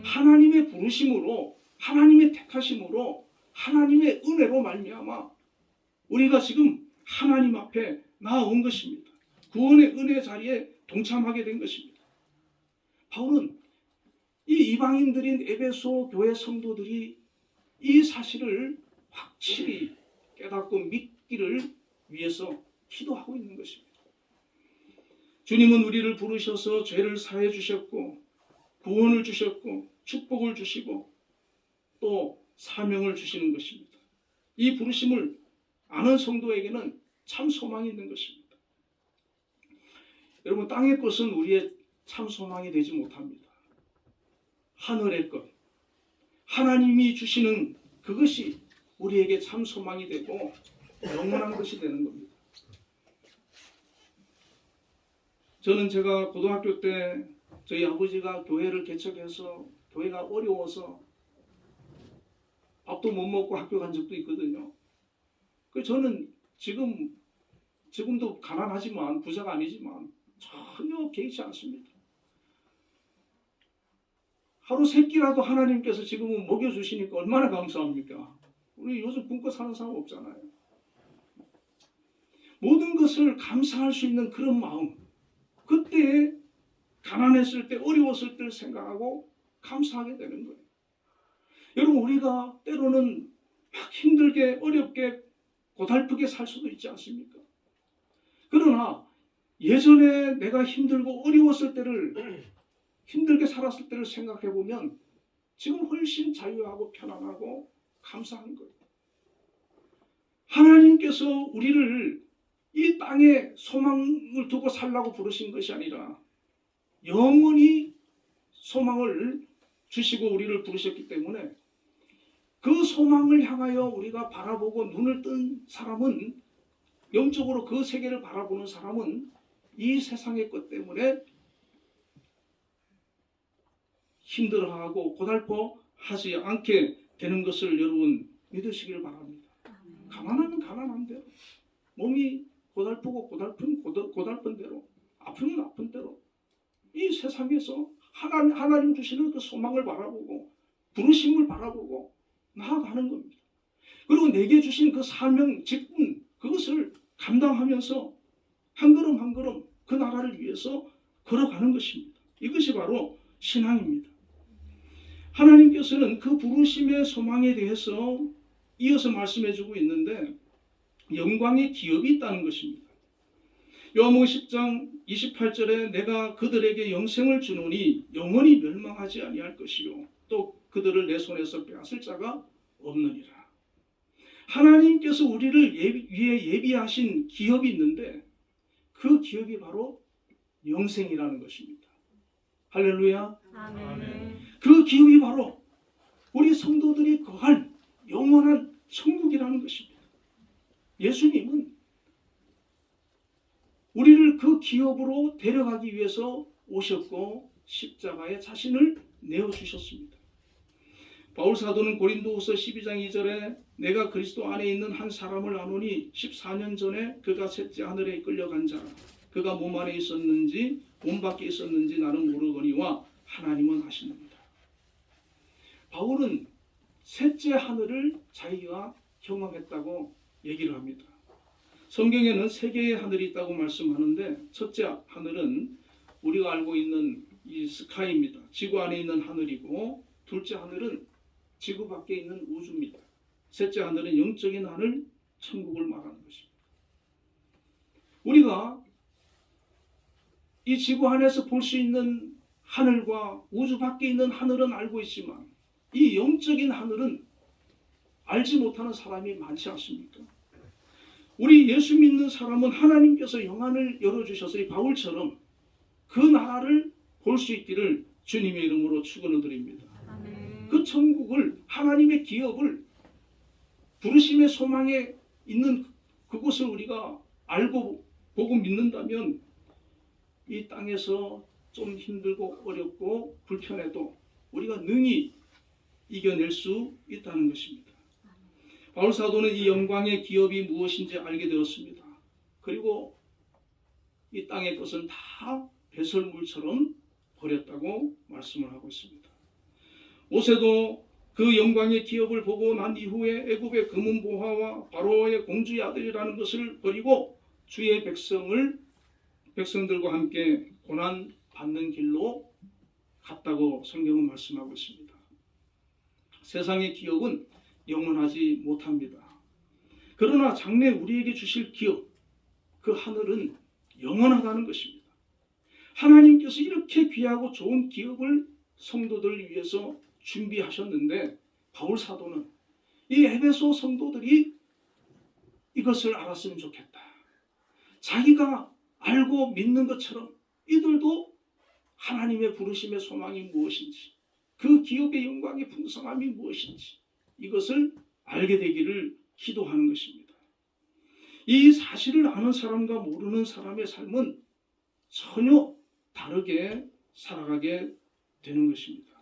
하나님의 부르심으로 하나님의 택하심으로 하나님의 은혜로 말미암아 우리가 지금 하나님 앞에 나아온 것입니다. 구원의 은혜 자리에 동참하게 된 것입니다. 바울은 이 이방인들인 에베소 교회 성도들이 이 사실을 확실히 깨닫고 믿기를 위해서 기도하고 있는 것입니다. 주님은 우리를 부르셔서 죄를 사해 주셨고 구원을 주셨고 축복을 주시고 또 사명을 주시는 것입니다. 이 부르심을 아는 성도에게는 참 소망이 있는 것입니다. 여러분, 땅의 것은 우리의 참 소망이 되지 못합니다. 하늘의 것, 하나님이 주시는 그것이 우리에게 참 소망이 되고 영원한 것이 되는 겁니다. 저는 제가 고등학교 때 저희 아버지가 교회를 개척해서 교회가 어려워서 밥도 못 먹고 학교 간 적도 있거든요. 저는 지금도 가난하지만 부자가 아니지만 전혀 개의치 않습니다. 하루 세 끼라도 하나님께서 지금은 먹여주시니까 얼마나 감사합니까? 우리 요즘 굶고 사는 사람 없잖아요. 모든 것을 감사할 수 있는 그런 마음, 그때 가난했을 때, 어려웠을 때를 생각하고 감사하게 되는 거예요. 여러분, 우리가 때로는 막 힘들게, 어렵게, 고달프게 살 수도 있지 않습니까? 그러나 예전에 내가 힘들고 어려웠을 때를, 힘들게 살았을 때를 생각해 보면 지금 훨씬 자유하고 편안하고 감사한 거예요. 하나님께서 우리를 이 땅에 소망을 두고 살라고 부르신 것이 아니라 영원히 소망을 주시고 우리를 부르셨기 때문에 그 소망을 향하여 우리가 바라보고 눈을 뜬 사람은, 영적으로 그 세계를 바라보는 사람은 이 세상의 것 때문에 힘들어하고 고달퍼하지 않게 되는 것을 여러분 믿으시길 바랍니다. 가난하면 가난한 대로, 몸이 고달프고 고달픈 대로, 아프면 아픈 대로 이 세상에서 하나님 주시는 그 소망을 바라보고 부르심을 바라보고 나아가는 겁니다. 그리고 내게 주신 그 사명, 직분, 그것을 감당하면서 한 걸음 한 걸음 그 나라를 위해서 걸어가는 것입니다. 이것이 바로 신앙입니다. 하나님께서는 그 부르심의 소망에 대해서 이어서 말씀해주고 있는데 영광의 기업이 있다는 것입니다. 요한복음 10장 28절에 내가 그들에게 영생을 주노니 영원히 멸망하지 아니할 것이요 또 그들을 내 손에서 빼앗을 자가 없느니라. 하나님께서 우리를 위해 예비하신 기업이 있는데 그 기업이 바로 영생이라는 것입니다. 할렐루야. 아멘. 그 기업이 바로 우리 성도들이 거할 영원한 천국이라는 것입니다. 예수님은 우리를 그 기업으로 데려가기 위해서 오셨고 십자가에 자신을 내어주셨습니다. 바울 사도는 고린도후서 12장 2절에 내가 그리스도 안에 있는 한 사람을 아노니 14년 전에 그가 셋째 하늘에 끌려간 자라 그가 몸 안에 있었는지 몸 밖에 있었는지 나는 모르거니와 하나님은 아시느니라. 바울은 셋째 하늘을 자기가 경험했다고 얘기를 합니다. 성경에는 세 개의 하늘이 있다고 말씀하는데 첫째 하늘은 우리가 알고 있는 이 스카이입니다. 지구 안에 있는 하늘이고 둘째 하늘은 지구 밖에 있는 우주입니다. 셋째 하늘은 영적인 하늘, 천국을 말하는 것입니다. 우리가 이 지구 안에서 볼 수 있는 하늘과 우주 밖에 있는 하늘은 알고 있지만 이 영적인 하늘은 알지 못하는 사람이 많지 않습니까? 우리 예수 믿는 사람은 하나님께서 영안을 열어주셔서 이 바울처럼 그 나라를 볼 수 있기를 주님의 이름으로 축원을 드립니다. 아멘. 그 천국을, 하나님의 기업을, 부르심의 소망에 있는 그곳을 우리가 알고 보고 믿는다면 이 땅에서 좀 힘들고 어렵고 불편해도 우리가 능히 이겨낼 수 있다는 것입니다. 바울 사도는 이 영광의 기업이 무엇인지 알게 되었습니다. 그리고 이 땅의 것은 다 배설물처럼 버렸다고 말씀을 하고 있습니다. 모세도 그 영광의 기업을 보고 난 이후에 애굽의 금은 보화와 바로의 공주의 아들이라는 것을 버리고 주의 백성들과 함께 고난 받는 길로 갔다고 성경은 말씀하고 있습니다. 세상의 기업은 영원하지 못합니다. 그러나 장래 우리에게 주실 기업, 그 하늘은 영원하다는 것입니다. 하나님께서 이렇게 귀하고 좋은 기업을 성도들을 위해서 준비하셨는데 바울 사도는 이 에베소 성도들이 이것을 알았으면 좋겠다. 자기가 알고 믿는 것처럼 이들도 하나님의 부르심의 소망이 무엇인지, 그 기업의 영광의 풍성함이 무엇인지 이것을 알게 되기를 기도하는 것입니다. 이 사실을 아는 사람과 모르는 사람의 삶은 전혀 다르게 살아가게 되는 것입니다.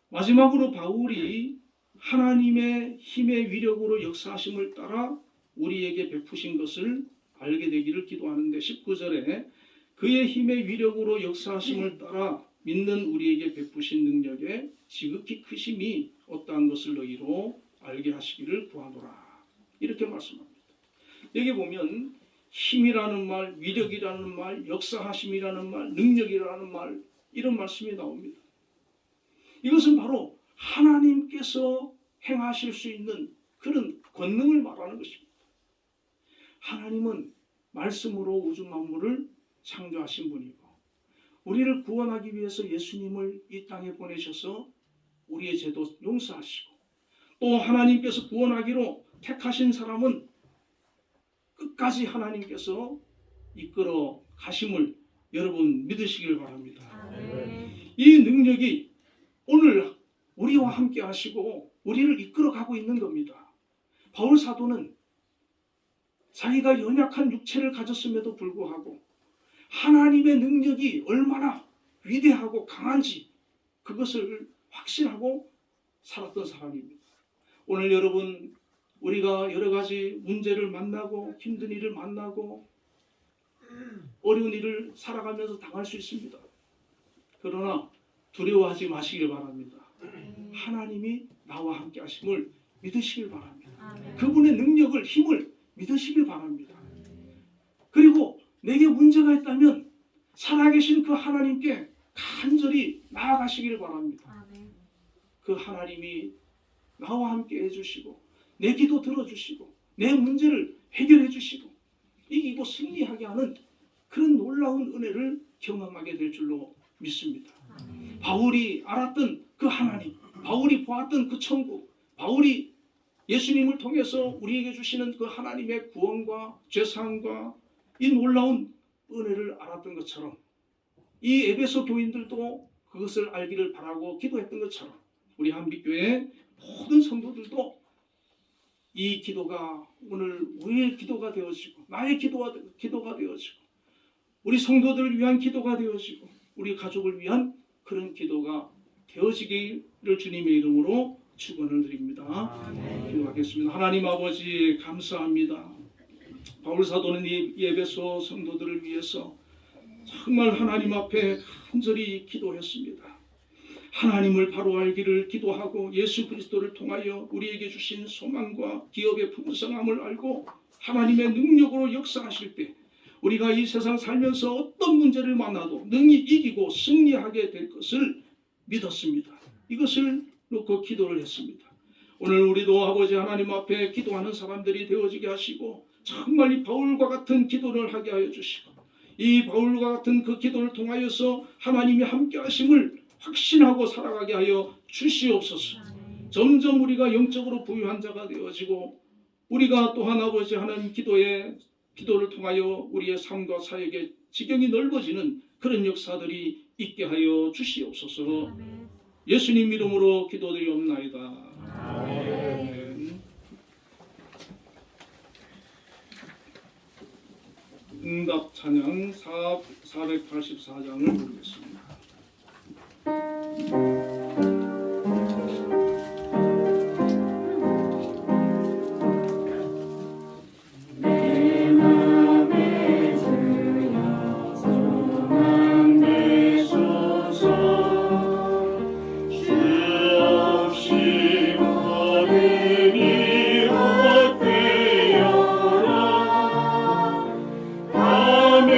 마지막으로 바울이 하나님의 힘의 위력으로 역사하심을 따라 우리에게 베푸신 것을 알게 되기를 기도하는데 19절에 그의 힘의 위력으로 역사하심을 따라 믿는 우리에게 베푸신 능력에 지극히 크심이 어떠한 것을 너희로 알게 하시기를 구하노라. 이렇게 말씀합니다. 여기 보면 힘이라는 말, 위력이라는 말, 역사하심이라는 말, 능력이라는 말, 이런 말씀이 나옵니다. 이것은 바로 하나님께서 행하실 수 있는 그런 권능을 말하는 것입니다. 하나님은 말씀으로 우주 만물을 창조하신 분이고 우리를 구원하기 위해서 예수님을 이 땅에 보내셔서 우리의 죄도 용서하시고 또 하나님께서 구원하기로 택하신 사람은 끝까지 하나님께서 이끌어 가심을 여러분 믿으시길 바랍니다. 아멘. 이 능력이 오늘 우리와 함께 하시고 우리를 이끌어 가고 있는 겁니다. 바울 사도는 자기가 연약한 육체를 가졌음에도 불구하고 하나님의 능력이 얼마나 위대하고 강한지 그것을 확신하고 살았던 사람입니다. 오늘 여러분 우리가 여러 가지 문제를 만나고 힘든 일을 만나고 어려운 일을 살아가면서 당할 수 있습니다. 그러나 두려워하지 마시길 바랍니다. 하나님이 나와 함께 하심을 믿으시길 바랍니다. 아멘. 그분의 능력을 힘을 믿으시길 바랍니다. 그리고 내게 문제가 있다면 살아계신 그 하나님께 간절히 나아가시길 바랍니다. 아멘. 그 하나님이 나와 함께 해주시고 내 기도 들어주시고 내 문제를 해결해 주시고 이기고 승리하게 하는 그런 놀라운 은혜를 경험하게 될 줄로 믿습니다. 아멘. 바울이 알았던 그 하나님, 바울이 보았던 그 천국, 바울이 예수님을 통해서 우리에게 주시는 그 하나님의 구원과 죄사함과 이 놀라운 은혜를 알았던 것처럼 이 에베소 교인들도 그것을 알기를 바라고 기도했던 것처럼 우리 한빛교회 모든 성도들도 이 기도가 오늘 우리의 기도가 되어지고 나의 기도가 되어지고 우리 성도들을 위한 기도가 되어지고 우리 가족을 위한 그런 기도가 되어지기를 주님의 이름으로 축원을 드립니다. 기도하겠습니다. 하나님 아버지 감사합니다. 바울 사도는 이 에베소 성도들을 위해서 정말 하나님 앞에 간절히 기도했습니다. 하나님을 바로 알기를 기도하고 예수 그리스도를 통하여 우리에게 주신 소망과 기업의 풍성함을 알고 하나님의 능력으로 역사하실 때 우리가 이 세상 살면서 어떤 문제를 만나도 능히 이기고 승리하게 될 것을 믿었습니다. 이것을 놓고 기도를 했습니다. 오늘 우리도 아버지 하나님 앞에 기도하는 사람들이 되어지게 하시고 정말 이 바울과 같은 기도를 하게 하여 주시고 이 바울과 같은 그 기도를 통하여서 하나님이 함께 하심을 확신하고 살아가게 하여 주시옵소서. 점점 우리가 영적으로 부유한 자가 되어지고 우리가 또한 아버지 하나님 기도를 통하여 우리의 삶과 사역의 지경이 넓어지는 그런 역사들이 있게 하여 주시옵소서. 아멘. 예수님 이름으로 기도드리옵나이다. 아멘. 응답 찬양 484장을 부르겠습니다. 내 맘에 주여 소망 되소서 주 없이 걸음이 헛되어라 밤에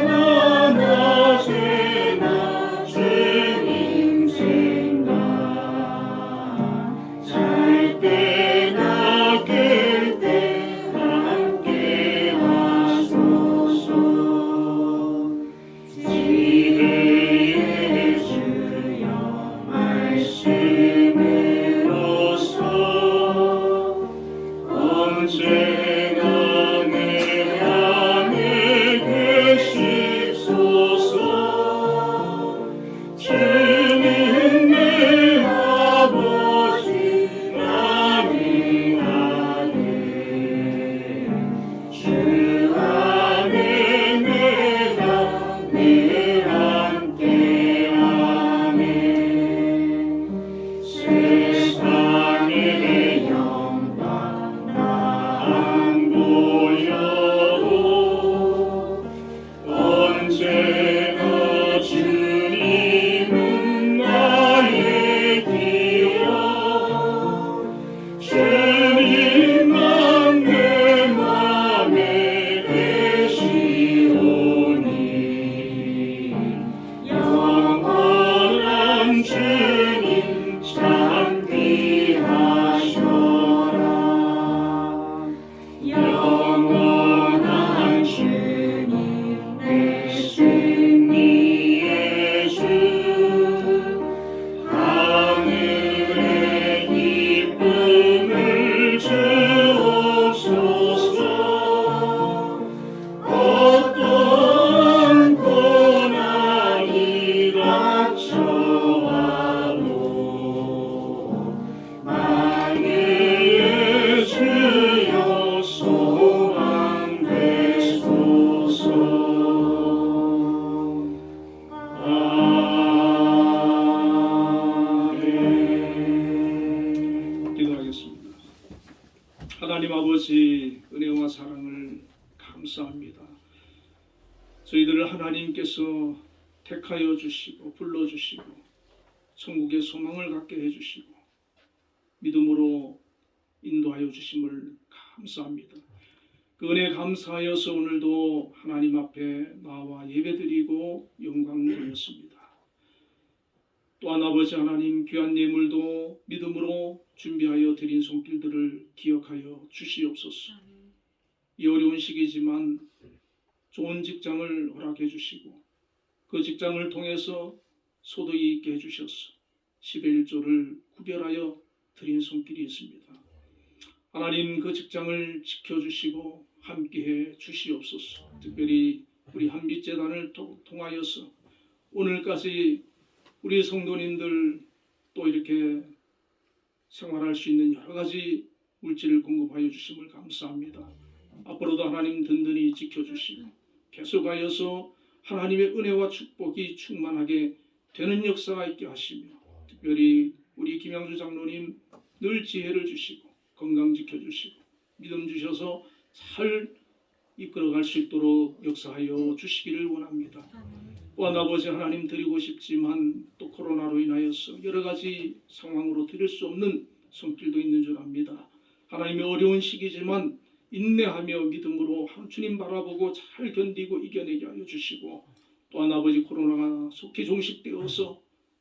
낮에 나 저희들을 하나님께서 택하여 주시고 불러주시고 천국의 소망을 갖게 해주시고 믿음으로 인도하여 주심을 감사합니다. 그 은혜 감사하여서 오늘도 하나님 앞에 나와 예배드리고 영광 돌렸습니다. 또한 아버지 하나님 귀한 예물도 믿음으로 준비하여 드린 손길들을 기억하여 주시옵소서. 이 어려운 시기지만 좋은 직장을 허락해 주시고 그 직장을 통해서 소득이 있게 해주셔서 10의 1조를 구별하여 드린 손길이 있습니다. 하나님 그 직장을 지켜주시고 함께해 주시옵소서. 특별히 우리 한빛재단을 통하여서 오늘까지 우리 성도님들 또 이렇게 생활할 수 있는 여러 가지 물질을 공급하여 주심을 감사합니다. 앞으로도 하나님 든든히 지켜주시고 계속하여서 하나님의 은혜와 축복이 충만하게 되는 역사가 있게 하시며 특별히 우리 김양주 장로님 늘 지혜를 주시고 건강 지켜주시고 믿음 주셔서 잘 이끌어갈 수 있도록 역사하여 주시기를 원합니다. 또한 아버지 하나님 드리고 싶지만 또 코로나로 인하여서 여러 가지 상황으로 드릴 수 없는 손길도 있는 줄 압니다. 하나님의 어려운 시기지만 인내하며 믿음으로 주님 바라보고 잘 견디고 이겨내게 하여 주시고 또한 아버지 코로나가 속히 종식되어서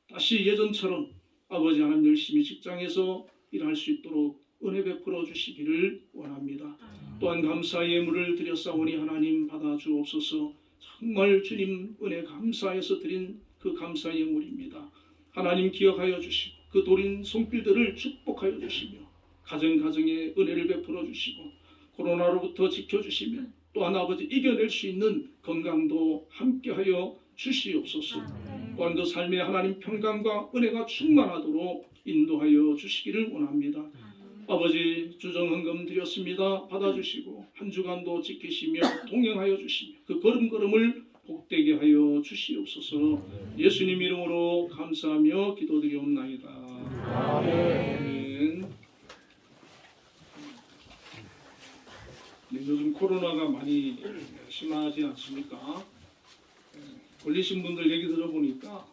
다시 예전처럼 아버지 하나님 열심히 직장에서 일할 수 있도록 은혜 베풀어 주시기를 원합니다. 또한 감사의 예물을 드렸사오니 하나님 받아주옵소서. 정말 주님 은혜 감사해서 드린 그 감사의 예물입니다. 하나님 기억하여 주시고 그 도린 손길들을 축복하여 주시며 가정에 은혜를 베풀어 주시고 코로나로부터 지켜주시며 또한 아버지 이겨낼 수 있는 건강도 함께하여 주시옵소서. 또한 그 삶에 하나님 평강과 은혜가 충만하도록 인도하여 주시기를 원합니다. 아버지 주정헌금 드렸습니다. 받아주시고 한 주간도 지키시며 동행하여 주시며 그 걸음걸음을 복되게 하여 주시옵소서. 예수님 이름으로 감사하며 기도드리옵나이다. 아멘. 네, 요즘 코로나가 많이 심하지 않습니까? 걸리신 분들 얘기 들어보니까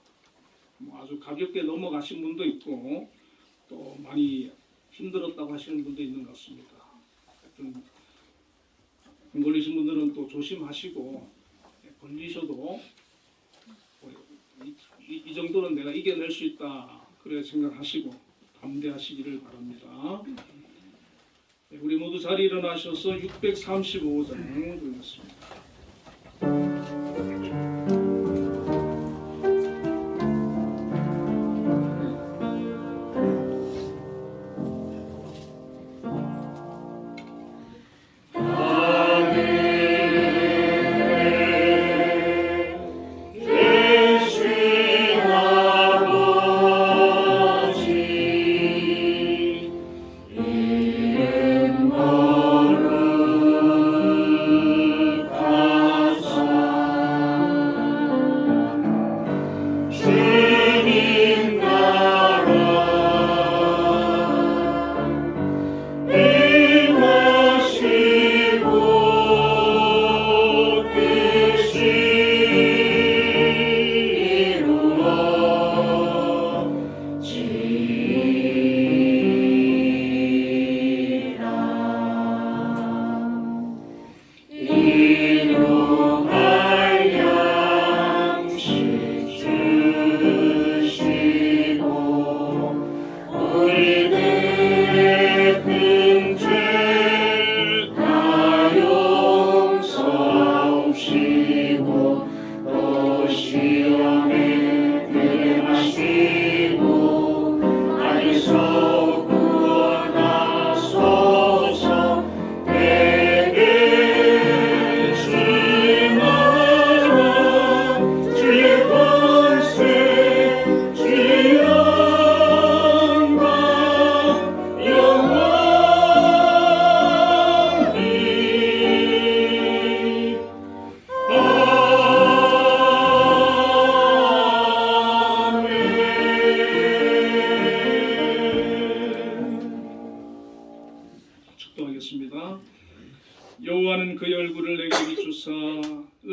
뭐 아주 가볍게 넘어가신 분도 있고 또 많이 힘들었다고 하시는 분도 있는 것 같습니다. 하여튼 안 걸리신 분들은 또 조심하시고 걸리셔도 이 정도는 내가 이겨낼 수 있다 그래 생각하시고 담대하시기를 바랍니다. 네, 우리 모두 자리 일어나셔서 635장 보겠습니다.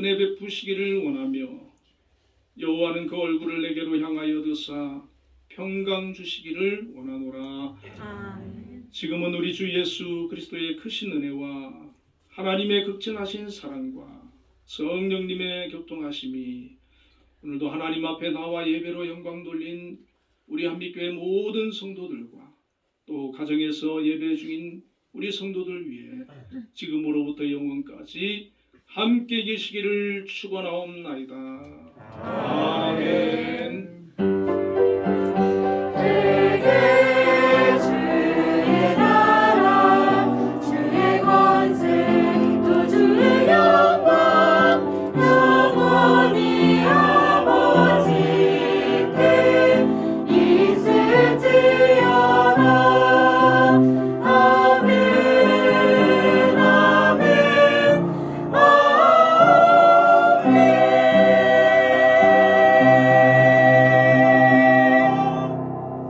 은혜 베푸시기를 원하며 여호와는 그 얼굴을 내게로 향하여 드사 평강 주시기를 원하노라. 지금은 우리 주 예수 그리스도의 크신 은혜와 하나님의 극진하신 사랑과 성령님의 교통하심이 오늘도 하나님 앞에 나와 예배로 영광 돌린 우리 한빛교회 모든 성도들과 또 가정에서 예배 중인 우리 성도들 위해 지금으로부터 영원까지 함께 계시기를 축원하옵나이다. 아멘.